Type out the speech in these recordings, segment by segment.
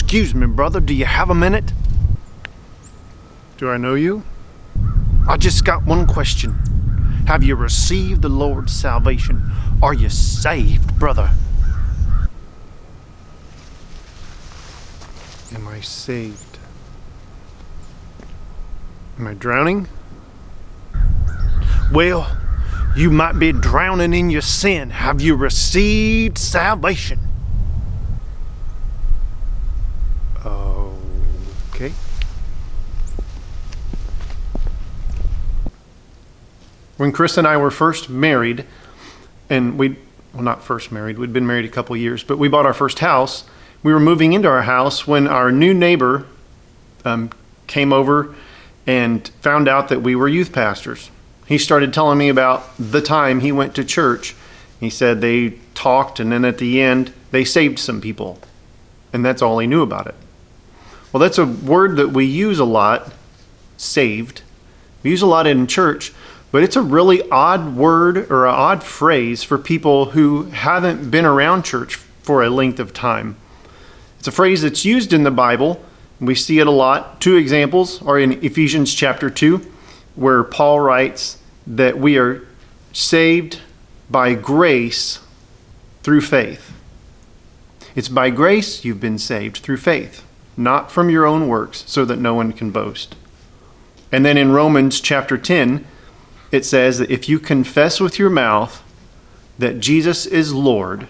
Excuse me, brother, do you have a minute? Do I know you? I just got one question. Have you received the Lord's salvation? Are you saved, brother? Am I saved? Am I drowning? Well, you might be drowning in your sin. Have you received salvation? Okay. When Chris and I were first married, and not first married, we'd been married a couple years, but we bought our first house. We were moving into our house when our new neighbor came over and found out that we were youth pastors. He started telling me about the time he went to church. He said they talked, and then at the end, they saved some people. And that's all he knew about it. Well, that's a word that we use a lot, saved. We use a lot in church, but it's a really odd word or an odd phrase for people who haven't been around church for a length of time. It's a phrase that's used in the Bible. We see it a lot. Two examples are in Ephesians chapter 2, where Paul writes that we are saved by grace through faith. It's by grace you've been saved through faith, not from your own works, so that no one can boast. And then in Romans chapter 10, it says that if you confess with your mouth that Jesus is Lord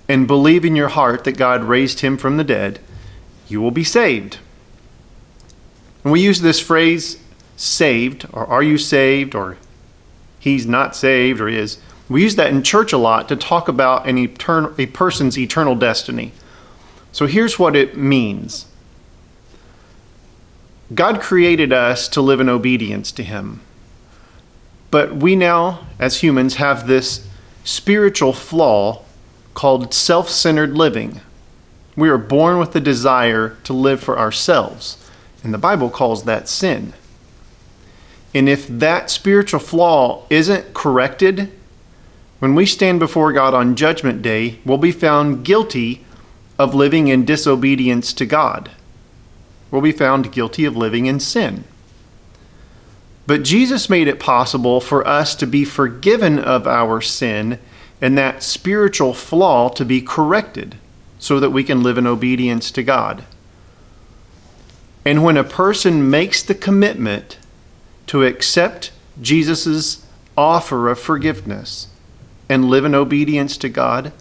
and believe in your heart that God raised him from the dead, you will be saved. And we use this phrase, saved, or are you saved, or he's not saved, or is. We use that in church a lot to talk about a person's eternal destiny. So here's what it means. God created us to live in obedience to him. But we now, as humans, have this spiritual flaw called self-centered living. We are born with the desire to live for ourselves, and the Bible calls that sin. And if that spiritual flaw isn't corrected, when we stand before God on Judgment Day, we'll be found guilty of living in disobedience to God. We'll be found guilty of living in sin. But Jesus made it possible for us to be forgiven of our sin and that spiritual flaw to be corrected so that we can live in obedience to God. And when a person makes the commitment to accept Jesus' offer of forgiveness and live in obedience to God,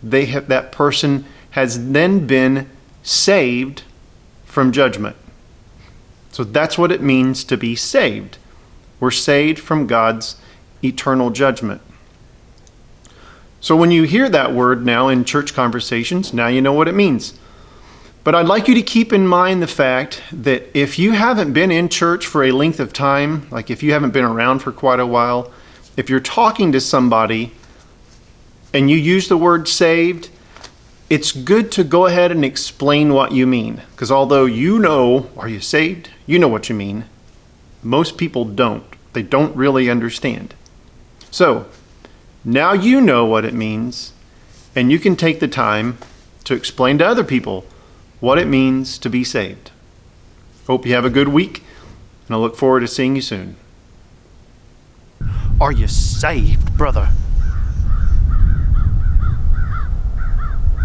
that person has then been saved from judgment. So that's what it means to be saved. We're saved from God's eternal judgment. So when you hear that word now in church conversations, now you know what it means. But I'd like you to keep in mind the fact that if you haven't been in church for a length of time, like if you haven't been around for quite a while, if you're talking to somebody and you use the word saved, it's good to go ahead and explain what you mean. Because although you know, are you saved? You know what you mean. Most people don't. They don't really understand. So, now you know what it means, and you can take the time to explain to other people what it means to be saved. Hope you have a good week, and I look forward to seeing you soon. Are you saved, brother?